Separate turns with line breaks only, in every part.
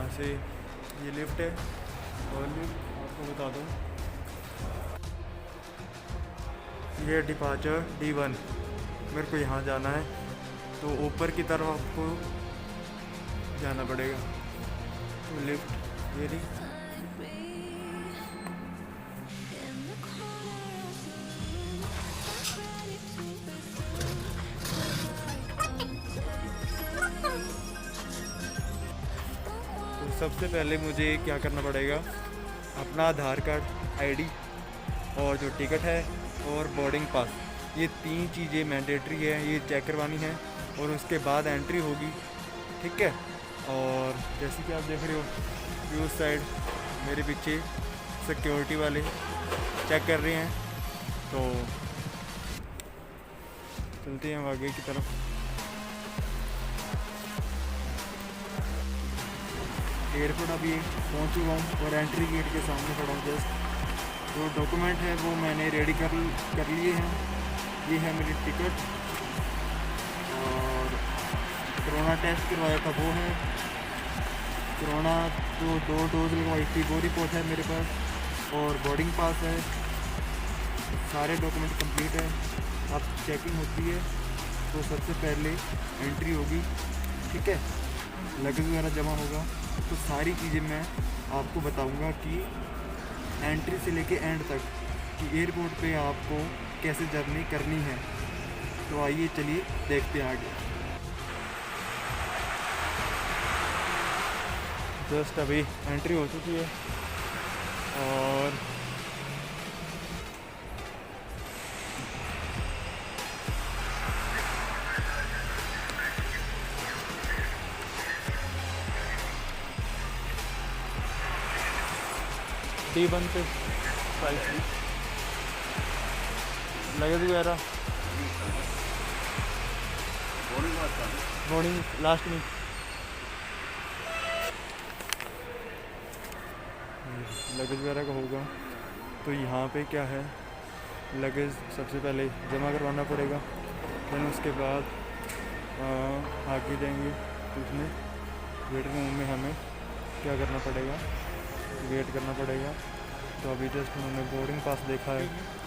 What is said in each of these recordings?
यहाँ से ये लिफ्ट है और लिफ्ट आपको बता दूँ ये डिपार्चर D1। मेरे को यहाँ जाना है तो ऊपर की तरफ आपको जाना पड़ेगा। तो लिफ्ट ये रही। सबसे पहले मुझे क्या करना पड़ेगा, अपना आधार कार्ड, आईडी और जो टिकट है और बोर्डिंग पास, ये 3 चीज़ें मैंडेटरी है, ये चेक करवानी है और उसके बाद एंट्री होगी। ठीक है। और जैसे कि आप देख रहे हो उस साइड मेरे पीछे सिक्योरिटी वाले चेक कर रहे हैं, तो चलते हैं आगे की तरफ। एयरपोर्ट अभी पहुंच चुका हूँ और एंट्री गेट के सामने खड़ा हूँ। जस्ट जो डॉक्यूमेंट है वो मैंने रेडी कर लिए हैं। ये है मेरी टिकट और कोरोना टेस्ट करवाया था वो है, कोरोना जो 2 डोज लगवाई थी वो रिपोर्ट है मेरे पास, और बोर्डिंग पास है। सारे डॉक्यूमेंट कंप्लीट है। अब चेकिंग होती है तो सबसे पहले एंट्री होगी। ठीक है। लगेज वगैरह जमा होगा तो सारी चीज़ें मैं आपको बताऊंगा कि एंट्री से लेके एंड तक कि एयरपोर्ट पे आपको कैसे जर्नी करनी है। तो आइए चलिए देखते हैं आगे। जस्ट अभी एंट्री हो चुकी है और D1 पे लगेज वगैरह बोर्डिंग लास्ट में। लगेज वगैरह का होगा तो यहाँ पे क्या है, लगेज सबसे पहले जमा करवाना पड़ेगा। फिर उसके बाद आगे जाएंगे तो उसमें वेटिंग रूम में हमें क्या करना पड़ेगा, वेट करना पड़ेगा। तो अभी जस्ट उन्होंने बोर्डिंग पास देखा है।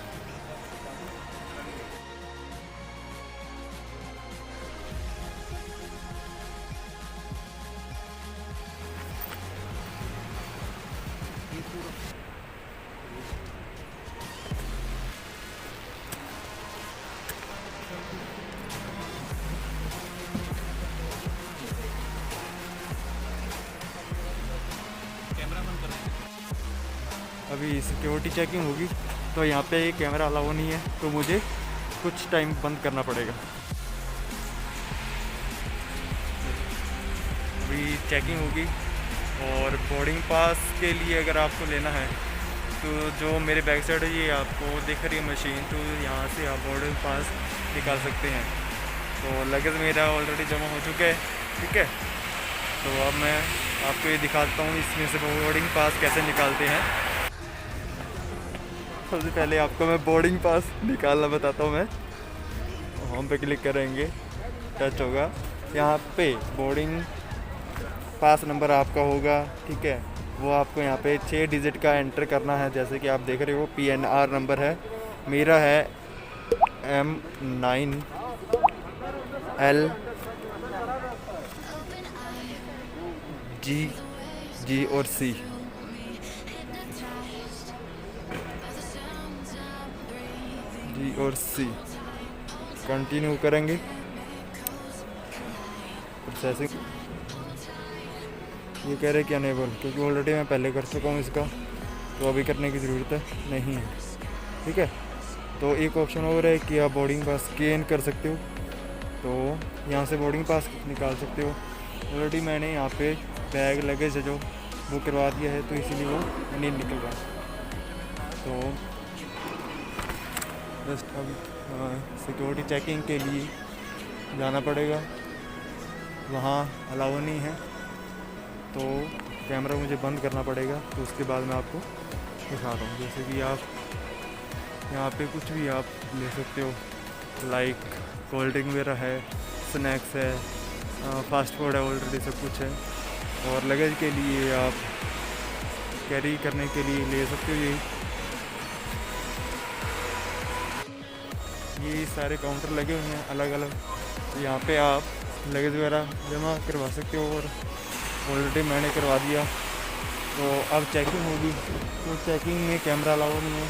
अभी सिक्योरिटी चेकिंग होगी तो यहाँ पे कैमरा अलाउ नहीं है, तो मुझे कुछ टाइम बंद करना पड़ेगा। अभी चेकिंग होगी और बोर्डिंग पास के लिए अगर आपको लेना है तो जो मेरे बैक साइड है ये आपको दिख रही है मशीन, तो यहाँ से आप बोर्डिंग पास निकाल सकते हैं। तो लगेज मेरा ऑलरेडी जमा हो चुका है। ठीक है। तो अब मैं आपको ये दिखाता हूँ इसमें से बोर्डिंग पास कैसे निकालते हैं। सबसे पहले आपको मैं बोर्डिंग पास निकालना बताता हूँ। मैं होम पे क्लिक करेंगे, टच होगा, यहाँ पे बोर्डिंग पास नंबर आपका होगा। ठीक है। वो आपको यहाँ पे 6 डिजिट का एंटर करना है। जैसे कि आप देख रहे हो PNR नंबर है, मेरा है M9 L G और C। G और C कंटिन्यू करेंगे प्रोसेसिंग। ये कह रहे कि अनेबल, क्योंकि ऑलरेडी मैं पहले कर चुका हूँ इसका, तो अभी करने की ज़रूरत नहीं है। ठीक है। तो एक ऑप्शन और है कि आप बोर्डिंग पास स्कैन कर सकते हो, तो यहाँ से बोर्डिंग पास निकाल सकते हो। ऑलरेडी मैंने यहाँ पे बैग लगेज है जो वो करवा दिया है, तो इसीलिए वो नहीं निकल रहा। तो जस्ट अब सिक्योरिटी चेकिंग के लिए जाना पड़ेगा, वहाँ अलाउ नहीं है, तो कैमरा मुझे बंद करना पड़ेगा। तो उसके बाद मैं आपको दिखा रहा हूँ। जैसे कि आप यहाँ पे कुछ भी आप ले सकते हो, लाइक कोल्ड ड्रिंक वगैरह है, स्नैक्स है, फास्ट फूड है, ऑलरेडी सब कुछ है। और लगेज के लिए आप कैरी करने के लिए ले सकते हो। ये सारे काउंटर लगे हुए हैं अलग अलग, यहाँ पे आप लगेज वगैरह जमा करवा सकते हो। और ऑलरेडी मैंने करवा दिया, तो अब चेकिंग होगी। तो चेकिंग में कैमरा अलाउ नहीं है,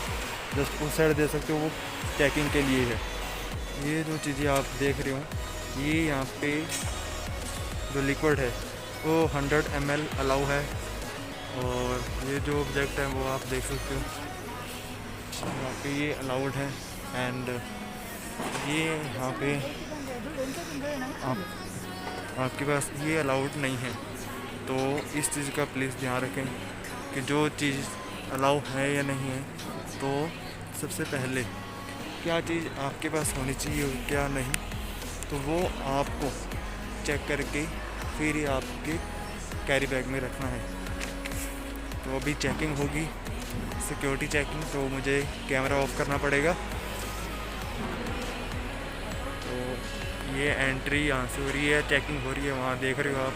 जस्ट उस साइड दे सकते हो, वो चेकिंग के लिए है। ये जो चीज़ें आप देख रहे हो, ये यहाँ पे जो लिक्विड है वो 100 ml अलाउ है। और ये जो ऑब्जेक्ट है वो आप देख सकते हो, यहाँ पे ये अलाउड है। एंड ये यहाँ पे आपके पास ये अलाउड नहीं है। तो इस चीज़ का प्लीज़ ध्यान रखें कि जो चीज़ अलाउ है या नहीं है, तो सबसे पहले क्या चीज़ आपके पास होनी चाहिए और क्या नहीं, तो वो आपको चेक करके फिर ही आपके कैरी बैग में रखना है। तो अभी चेकिंग होगी, सिक्योरिटी चेकिंग, तो मुझे कैमरा ऑफ करना पड़ेगा। तो ये एंट्री यहाँ से हो रही है, चेकिंग हो रही है, वहाँ देख रहे हो आप।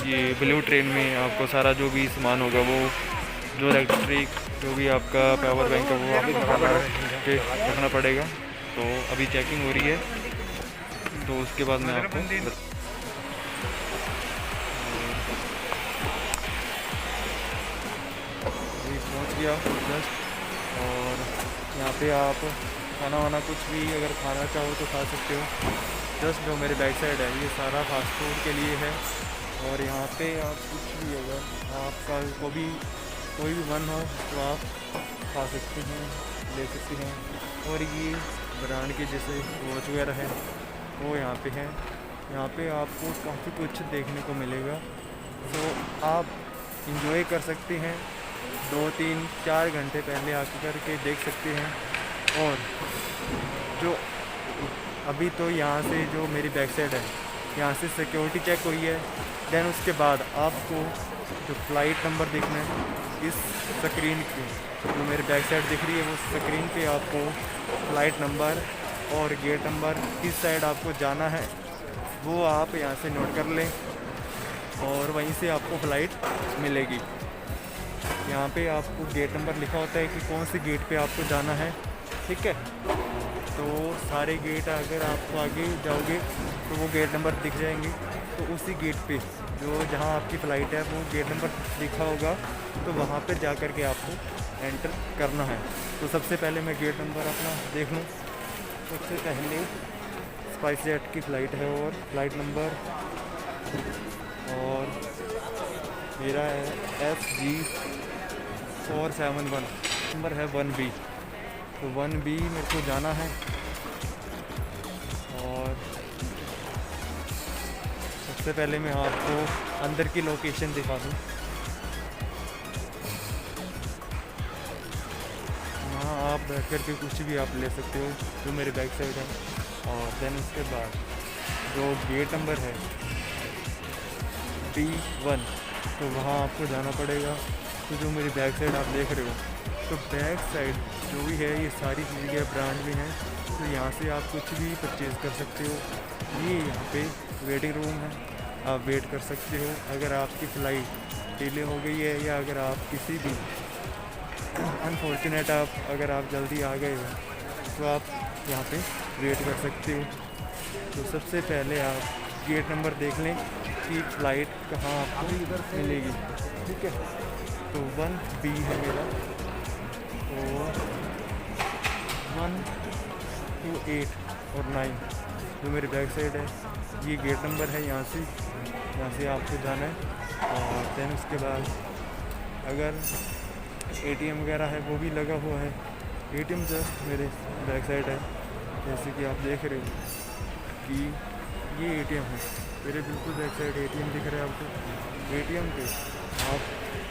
ये ब्लू ट्रेन में आपको सारा जो भी सामान होगा, वो जो इलेक्ट्रिक जो भी आपका पावर बैंक है वो आपको रखना पड़ेगा। तो अभी चेकिंग हो रही है, तो उसके बाद मैं आपको अभी पहुँच गया जस्ट। और यहाँ पे आप खाना वाना कुछ भी अगर खाना चाहो तो खा सकते हो। जस्ट जो मेरे बैक साइड है ये सारा फास्ट फूड के लिए है। और यहाँ पे आप कुछ भी अगर आपका कोई भी मन हो तो आप खा सकते हैं, ले सकते हैं। और ये ब्रांड के जैसे वॉच वगैरह है वो यहाँ पे है। यहाँ पे आपको काफ़ी कुछ देखने को मिलेगा, तो आप इंजॉय कर सकते हैं। 2-3-4 घंटे पहले आके करके देख सकते हैं। और जो अभी तो यहाँ से जो मेरी बैक साइड है, यहाँ से सिक्योरिटी चेक हुई है। देन उसके बाद आपको जो फ़्लाइट नंबर देखना है, इस स्क्रीन पे जो मेरे बैक साइड दिख रही है, वो स्क्रीन पे आपको फ़्लाइट नंबर और गेट नंबर किस साइड आपको जाना है वो आप यहाँ से नोट कर लें, और वहीं से आपको फ़्लाइट मिलेगी। यहाँ पे आपको गेट नंबर लिखा होता है कि कौन से गेट पे आपको जाना है, ठीक है। तो सारे गेट अगर आप आगे जाओगे तो वो गेट नंबर दिख जाएंगे। तो उसी गेट पे जो जहाँ आपकी फ़्लाइट है वो गेट नंबर लिखा होगा, तो वहाँ पे जा कर के आपको एंटर करना है। तो सबसे पहले मैं गेट नंबर अपना देख लूँ। सबसे पहले स्पाइसजेट की फ़्लाइट है और फ़्लाइट नंबर, और मेरा है FG 471, नंबर है 1B। तो 1B मेरे को जाना है। और सबसे पहले मैं आपको अंदर की लोकेशन दिखा दूँ। यहाँ आप बैठ कर के कुछ भी आप ले सकते हो जो मेरे बैक साइड है। और देन उसके बाद जो गेट नंबर है B1, तो वहाँ आपको जाना पड़ेगा। तो जो मेरी बैक साइड आप देख रहे हो, तो बैक साइड जो भी है ये सारी चीज़ें ब्रांड में हैं। तो यहाँ से आप कुछ भी परचेज़ कर सकते हो। ये यहाँ पे वेटिंग रूम है, आप वेट कर सकते हो। अगर आपकी फ़्लाइट डिले हो गई है या अगर आप किसी भी अनफॉर्चुनेट अगर आप जल्दी आ गए हो तो आप यहाँ पे वेट कर सकते हो। तो सबसे पहले आप गेट नंबर देख लें कि फ़्लाइट कहाँ आपको मिलेगी, ठीक है। तो 1B है मेरा, तो 1 to 8 और 9 जो मेरी बैक साइड है, ये गेट नंबर है। यहाँ से आपको जाना है। और देन उसके बाद अगर ATM वगैरह है वो भी लगा हुआ है। ATM जस्ट मेरे बैक साइड है, जैसे कि आप देख रहे हो कि ये ATM है मेरे बिल्कुल बैक साइड। ATM दिख रहा है आपको। ATM पे आप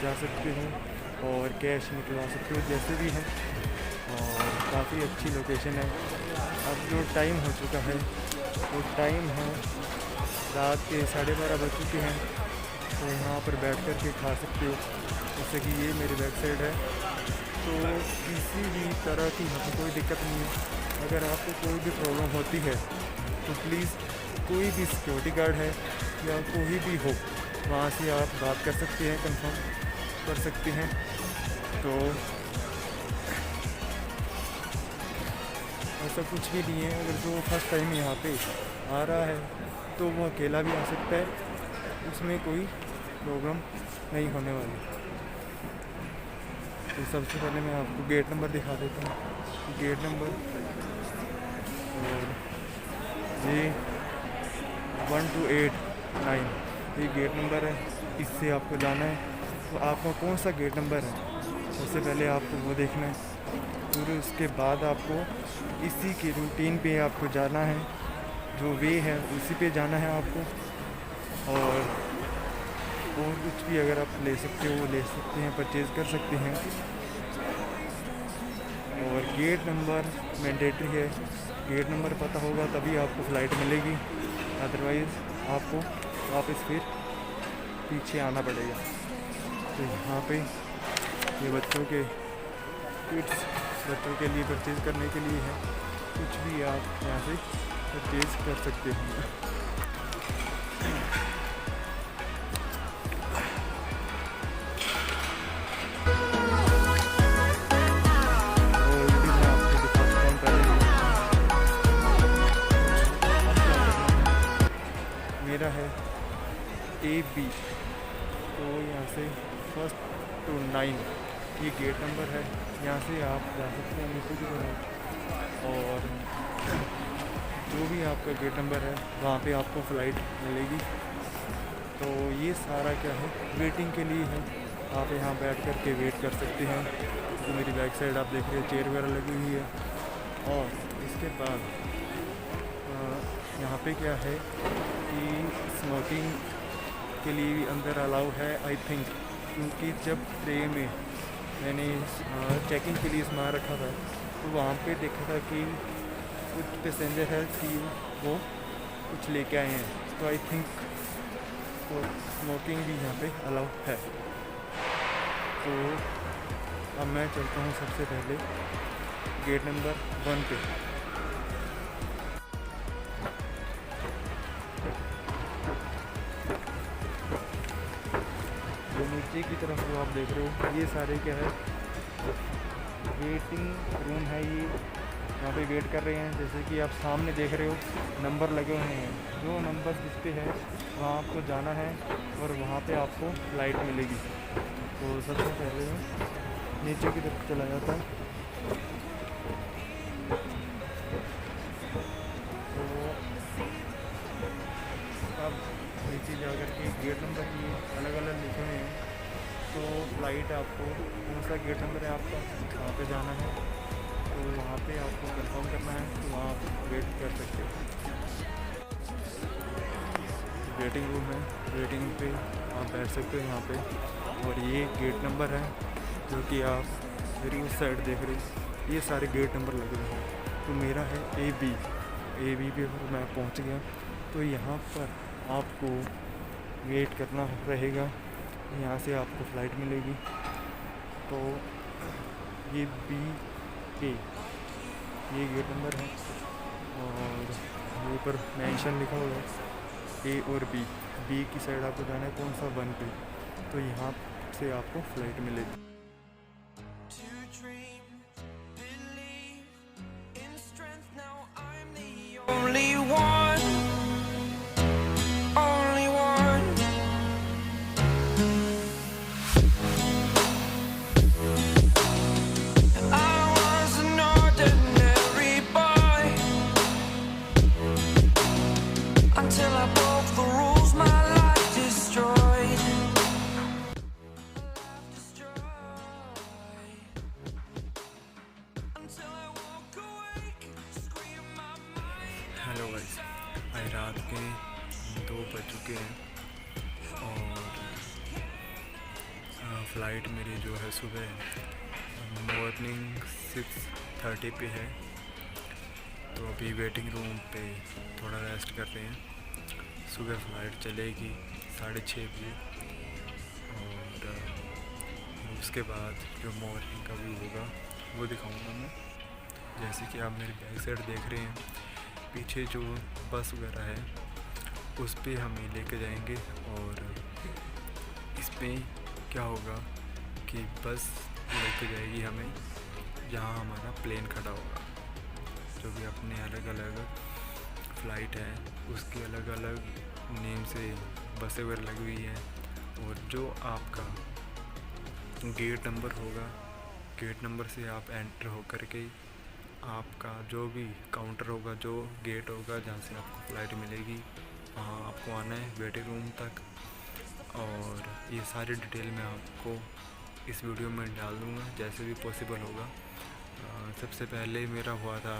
जा सकते हो और कैश निकलवा सकते हो जैसे भी है। और काफ़ी अच्छी लोकेशन है। अब जो टाइम हो चुका है वो टाइम है रात के 12:30 बज चुके हैं, तो यहाँ पर बैठ कर के खा सकते हो। जैसे कि ये मेरी बैक साइड है, तो किसी भी तरह की यहाँ पर कोई दिक्कत नहीं है। अगर आपको कोई भी प्रॉब्लम होती है तो प्लीज़ कोई भी सिक्योरिटी गार्ड है या कोई भी हो, वहाँ से आप बात कर सकते हैं, कंफर्म कर सकते हैं। तो ऐसा कुछ भी नहीं है। अगर जो फर्स्ट टाइम यहाँ पे आ रहा है तो वो अकेला भी आ सकता है, उसमें कोई प्रॉब्लम नहीं होने वाली। तो सबसे पहले मैं आपको गेट नंबर दिखा देता हूँ। गेट नंबर और ये 1289 ये गेट नंबर है, इससे आपको जाना है। तो आपका कौन सा गेट नंबर है, सबसे पहले आपको वो देखना है। फिर उसके बाद आपको इसी की रूटीन पे आपको जाना है, जो वे है उसी पे जाना है आपको। और कुछ भी अगर आप ले सकते हो वो ले सकते हैं, परचेज़ कर सकते हैं। और गेट नंबर मैंडेटरी है, गेट नंबर पता होगा तभी आपको फ़्लाइट मिलेगी, अदरवाइज़ आपको वापस फिर पीछे आना पड़ेगा। तो यहाँ पे ये बच्चों के किड्स बच्चों के लिए परचेज़ करने के लिए है, कुछ भी आप यहाँ से परचेज़ कर सकते हैं। मेरा है AB, तो यहाँ से 1 to 9 ये गेट नंबर है, यहाँ से आप जा सकते हैं नीचे की तरफ। और जो भी आपका गेट नंबर है वहाँ पे आपको फ़्लाइट मिलेगी। तो ये सारा क्या है, वेटिंग के लिए है। आप यहाँ बैठ कर के वेट कर सकते हैं। तो मेरी बैक साइड आप देख रहे हैं चेयर वगैरह लगी हुई है। और इसके बाद यहाँ पे क्या है कि स्मोकिंग के लिए भी अंदर अलाउ है आई थिंक, क्योंकि जब ट्रेन में मैंने चेकिंग के लिए सामान रखा था तो वहाँ पे देखा था कि कुछ पैसेंजर है कि वो कुछ लेके आए हैं, तो आई थिंक तो स्मोकिंग भी यहाँ पे अलाउ है। तो अब मैं चलता हूँ सबसे पहले गेट नंबर 1 पे। जो नीचे की तरफ जो आप देख रहे हो ये सारे क्या है, वेटिंग रूम है। ये यहाँ पे वेट कर रहे हैं, जैसे कि आप सामने देख रहे हो नंबर लगे हुए हैं। जो नंबर जिस पे है वहाँ आपको जाना है और वहाँ पे आपको फ़्लाइट मिलेगी। तो सबसे पहले मैं नीचे की तरफ चला जाता हूँ। तो अब नीचे जा कर के गेट नंबर ये अलग अलग लिखे हुए हैं, तो फ़्लाइट आपको कौन सा गेट नंबर है आपका वहाँ पे जाना है। तो वहाँ पे आपको कंफर्म करना है, तो वहाँ आप वेट कर सकते हो। वेटिंग रूम है, वेटिंग पे आप बैठ सकते हो यहाँ पे। और ये गेट नंबर है जो कि आप मेरी उस साइड देख रहे हो, ये सारे गेट नंबर लगे हुए हैं। तो मेरा है AB पे मैं पहुँच गया। तो यहाँ पर आपको वेट करना रहेगा, यहाँ से आपको फ़्लाइट मिलेगी। तो ये BA ये गेट नंबर है, और ये पर मेंशन लिखा हुआ है A और B की साइड आपको जाना है कौन सा 1 पे, तो यहाँ से आपको फ़्लाइट मिलेगी। हेलो गाइस, आज रात के 2 बज चुके हैं और फ़्लाइट मेरी जो है सुबह मॉर्निंग 6:30 पे है। तो अभी वेटिंग रूम पे थोड़ा रेस्ट कर रहे हैं।
सुबह फ़्लाइट चलेगी 6:30 बजे, और उसके बाद जो मॉर्निंग का व्यू होगा वो दिखाऊंगा मैं। जैसे कि आप मेरी बैक साइड देख रहे हैं, पीछे जो बस वगैरह है उस पे हमें लेके जाएंगे, और इसमें क्या होगा कि बस लेके जाएगी हमें जहाँ हमारा प्लेन खड़ा होगा। जो भी अपने अलग अलग फ़्लाइट है उसकी अलग अलग नेम से बसें वगैरह लगी हुई हैं, और जो आपका गेट नंबर होगा, गेट नंबर से आप एंटर होकर के आपका जो भी काउंटर होगा, जो गेट होगा जहाँ से आपको फ़्लाइट मिलेगी, वहाँ आपको आना है वेटिंग रूम तक। और ये सारी डिटेल मैं आपको इस वीडियो में डाल दूँगा जैसे भी पॉसिबल होगा। सबसे पहले मेरा हुआ था,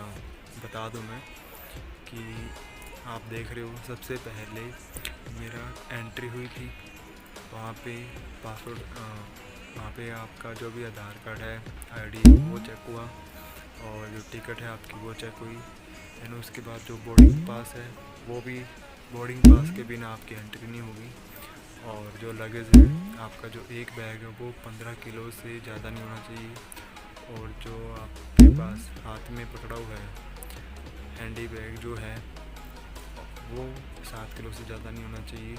बता दूँ मैं कि आप देख रहे हो, सबसे पहले मेरा एंट्री हुई थी वहाँ पे पासपोर्ट, वहाँ पे आपका जो भी आधार कार्ड है, आईडी वो चेक हुआ, और जो टिकट है आपकी वो चेक हुई। एंड उसके बाद जो बोर्डिंग पास है वो भी, बोर्डिंग पास के बिना आपकी एंट्री नहीं होगी। और जो लगेज है आपका, जो एक बैग है वो 15 किलो से ज़्यादा नहीं होना चाहिए, और जो आपके पास हाथ में पकड़ा हुआ है हैंडी बैग जो है वो 7 किलो से ज़्यादा नहीं होना चाहिए।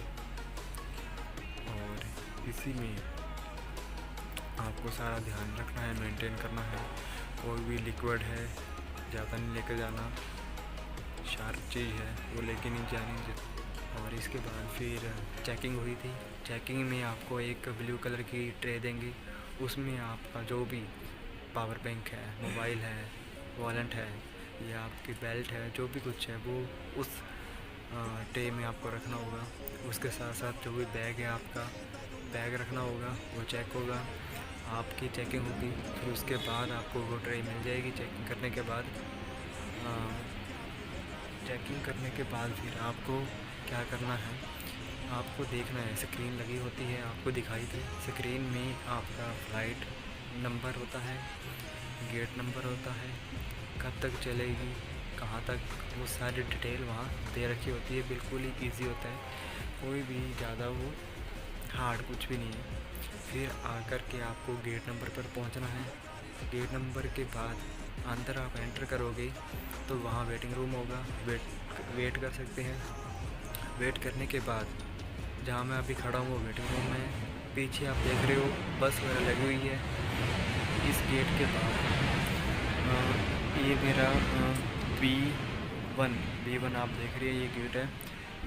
और इसी में आपको सारा ध्यान रखना है, मेंटेन करना है। कोई भी लिक्विड है ज़्यादा नहीं लेकर जाना, शार्प चीज़ है वो लेके नहीं जानी। और इसके बाद फिर चेकिंग हुई थी। चेकिंग में आपको एक ब्लू कलर की ट्रे देंगे, उसमें आपका जो भी पावर बैंक है, मोबाइल है, वॉलेट है या आपकी बेल्ट है, जो भी कुछ है वो उस ट्रे में आपको रखना होगा। उसके साथ साथ जो भी बैग है आपका बैग रखना होगा, वो चेक होगा, आपकी चेकिंग होगी। फिर उसके बाद आपको वो ट्रे मिल जाएगी। चेकिंग करने के बाद फिर आपको क्या करना है, आपको देखना है, स्क्रीन लगी होती है, आपको दिखाई थी। स्क्रीन में आपका फ़्लाइट नंबर होता है, गेट नंबर होता है, कब तक चलेगी, कहाँ तक, वो सारी डिटेल वहाँ दे रखी होती है। बिल्कुल ही इजी होता है, कोई भी ज़्यादा वो हार्ड कुछ भी नहीं है। फिर आकर के आपको गेट नंबर पर पहुँचना है। गेट नंबर के बाद अंदर आप एंटर करोगे तो वहाँ वेटिंग रूम होगा, वेट कर सकते हैं। वेट करने के बाद जहाँ मैं अभी खड़ा हूँ वो वेटिंग रूम है। पीछे आप देख रहे हो बस वगैरह लगी हुई है। इस गेट के बाद ये मेरा B1 आप देख रहे हैं, ये गेट है।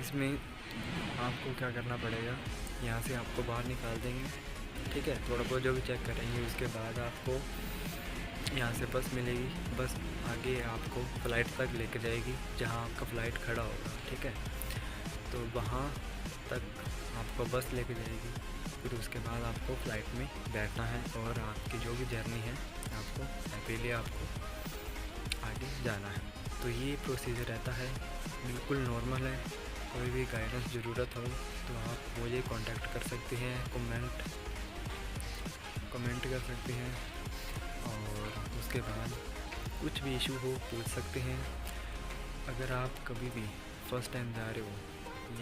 इसमें आपको क्या करना पड़ेगा, यहाँ से आपको बाहर निकाल देंगे, ठीक है। थोड़ा बहुत जो भी चेक करेंगे, उसके बाद आपको यहाँ से बस मिलेगी। बस आगे आपको फ़्लाइट तक लेके जाएगी जहाँ आपका फ़्लाइट खड़ा होगा, ठीक है। तो वहाँ तक आपको बस लेके जाएगी। फिर उसके बाद आपको फ़्लाइट में बैठना है और आपकी जो भी जर्नी है आपको हैप्पीली आपको आगे जाना है। तो ये प्रोसीजर रहता है, बिल्कुल नॉर्मल है। कोई भी गाइडेंस ज़रूरत हो तो आप मुझे कांटेक्ट कर सकते हैं, कमेंट कर सकते हैं, और उसके बाद कुछ भी इशू हो पूछ सकते हैं। अगर आप कभी भी फ़र्स्ट टाइम जा रहे हो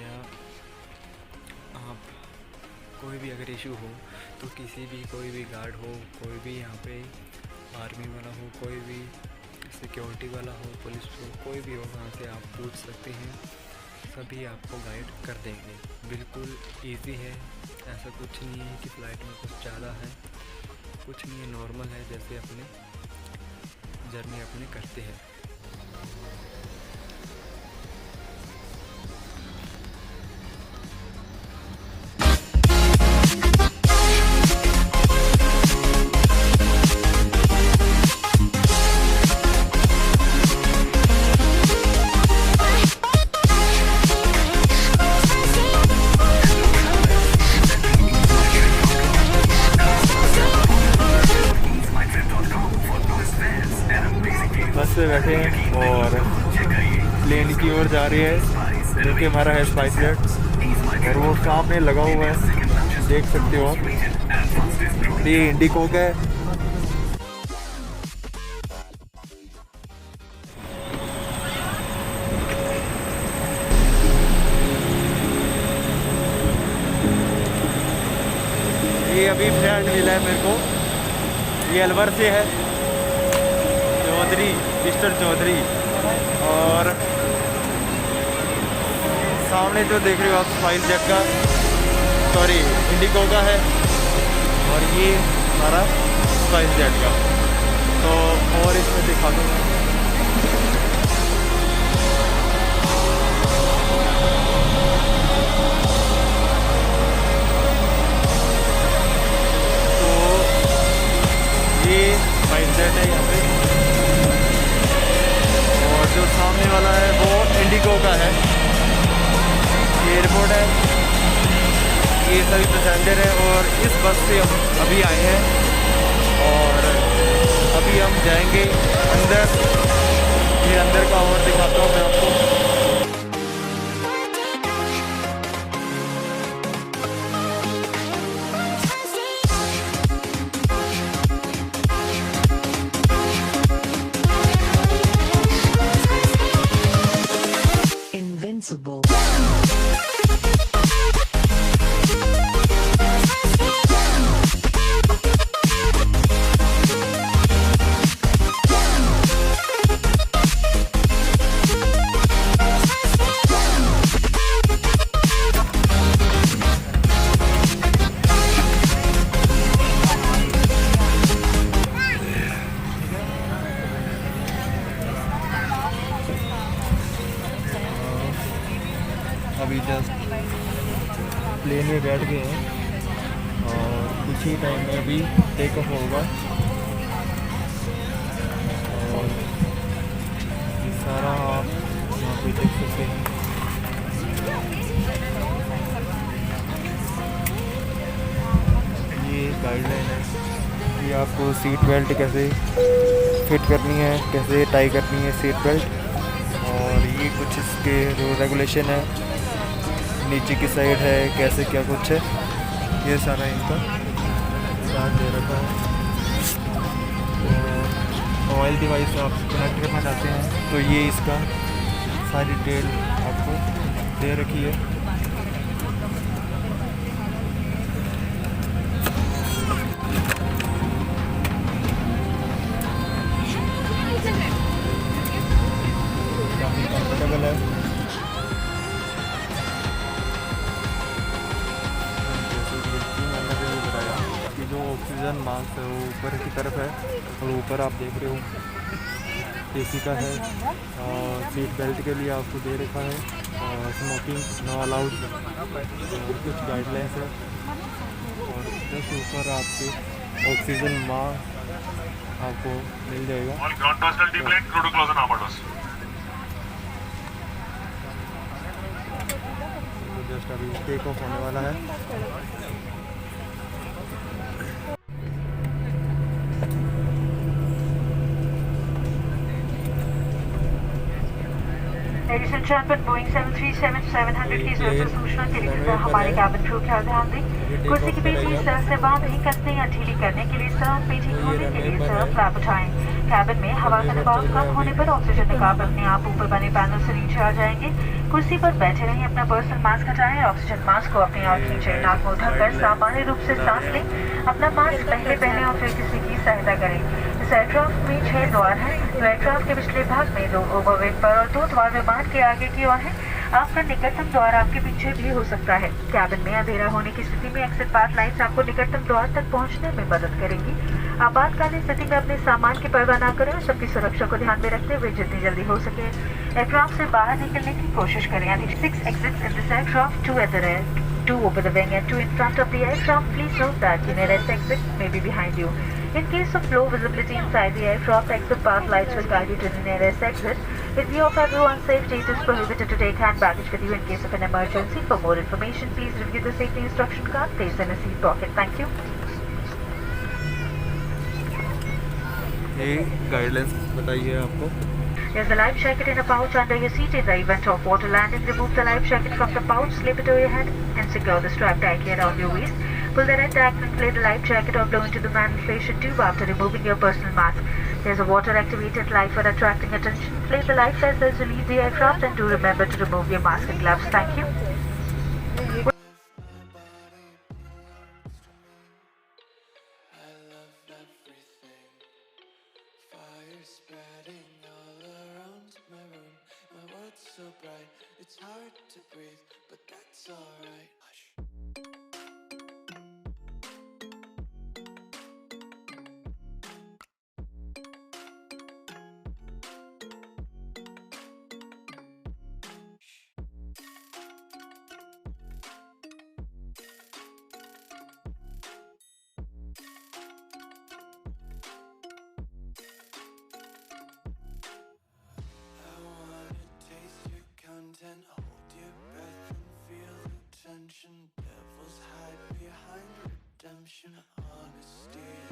या आप कोई भी अगर इशू हो तो कोई भी गार्ड हो, कोई भी यहाँ पे आर्मी वाला हो, कोई भी सिक्योरिटी वाला हो, पुलिस हो, कोई भी हो, वहाँ से आप पूछ सकते हैं। सभी आपको गाइड कर देंगे। बिल्कुल इजी है, ऐसा कुछ नहीं है कि फ़्लाइट में कुछ ज़्यादा है, कुछ नहीं है, नॉर्मल है जैसे अपने जर्नी अपने करते हैं।
बस से बैठे हैं और प्लेन की ओर जा रही है, जो कि हमारा है स्पाइसजेट, और वो सामने लगा हुआ है, देख सकते हो आप। ये इंडिगो का है। ये अभी फ्रेंड मिला है मेरे को, ये अलवर से है, चौधरी, मिस्टर चौधरी। और सामने जो देख रहे हो आप स्पाइस जेट का, सॉरी इंडिगो का है, और ये हमारा स्पाइस जेट का। तो और इसमें दिखा दूँगा। ये स्पाइस जेट है यहाँ पे, और जो सामने वाला है वो इंडिगो का है। ये एयरपोर्ट है, ये सभी पैसेंजर हैं, और इस बस से हम अभी आए हैं, और अभी हम जाएंगे अंदर। ये अंदर का और दिखाता हूँ मैं आपको।
Invincible.
अभी जस्ट प्लेन में बैठ गए हैं, और कुछ ही टाइम में अभी टेक ऑफ होगा। और ये सारा आप यहाँ पे देख सकते हैं। ये गाइडलाइन है कि आपको सीट बेल्ट कैसे फिट करनी है, कैसे टाई करनी है सीट बेल्ट, और ये कुछ इसके जो रेगुलेशन है, नीचे की साइड है कैसे क्या कुछ है, ये सारा इनका ध्यान दे रखा है। तो मोबाइल डिवाइस आप कनेक्ट करना चाहते हैं तो ये इसका सारी डिटेल आपको दे रखी है। काफ़ी कंफर्टेबल है। जो ऑक्सीजन मास्क है वो ऊपर की तरफ है, और ऊपर आप देख रहे हो एसी का है, और सीट बेल्ट के लिए आपको दे रखा है, और स्मोकिंग नो अलाउड, कुछ गाइडलाइंस है। और जस्ट ऊपर आपके ऑक्सीजन मास्क आपको मिल जाएगा। तो जस्ट अभी टेक ऑफ होने वाला है।
Ladies and gentlemen, Boeing 737-700 की जरूरत सूचना के लिए हमारे कैबिन क्रू का ध्यान दें। कुर्सी की पेटी सर से बांधे, कसने या ढीली करने के लिए सर, पेटी खोलने के लिए सर फ्लैप उठाएं। कैबिन में हवा का दबाव कम होने पर ऑक्सीजन निकाब अपने आप ऊपर बने पैनल से नीचे आ जाएंगे। कुर्सी पर बैठे रहें, अपना पर्सनल मास्क हटाएं, ऑक्सीजन मास्क को अपनी आँख खींचें, नाक मुंह ढककर सामान्य रूप से सांस लें। अपना मास्क पहले और फिर किसी की सहायता करें। इस एयरक्राफ्ट में 6 द्वार हैं, तो एयरक्राफ्ट के पिछले भाग में 2 ओवरवेट पर और 2 द्वार विमान के आगे की ओर है। आपका निकटतम द्वार आपके पीछे भी हो सकता है। कैबिन में अंधेरा होने की स्थिति में एक्सिट पाथ लाइट्स आपको निकटतम द्वार तक पहुंचने में मदद करेंगी। आपातकालीन स्थिति में अपने सामान की परवाह न करें और सबकी सुरक्षा को ध्यान में रखते हुए जितनी जल्दी हो सके एयरक्राफ्ट से बाहर निकलने की कोशिश करें। 6 exits in this aircraft, 2 at the rear, 2 over the wing and 2 in front of the aircraft. Please note that the nearest exit may be behind you. In case of low visibility inside the aircraft, exit path lights will guide you to the nearest exit. In view of everyone's safety, it is prohibited to take hand baggage with you in case of an emergency. For more information, please review the safety instruction card placed in a seat pocket. Thank you.
ये guidelines बताइए आपको।
There's a life jacket in a pouch under your seat. In the event of water landing, remove the life jacket from the pouch, slip it over your head, and secure the strap tightly around your waist. Pull the red tag and inflate the life jacket or blow into the man inflation tube after removing your personal mask. There's a water-activated light for attracting attention. Inflate the life vest as you leave the aircraft, and do remember to remove your mask and gloves. Thank you.
bright, it's hard to breathe, but that's alright. Hush. Content, hold your breath and feel the tension. Devils hide behind redemption. Honesty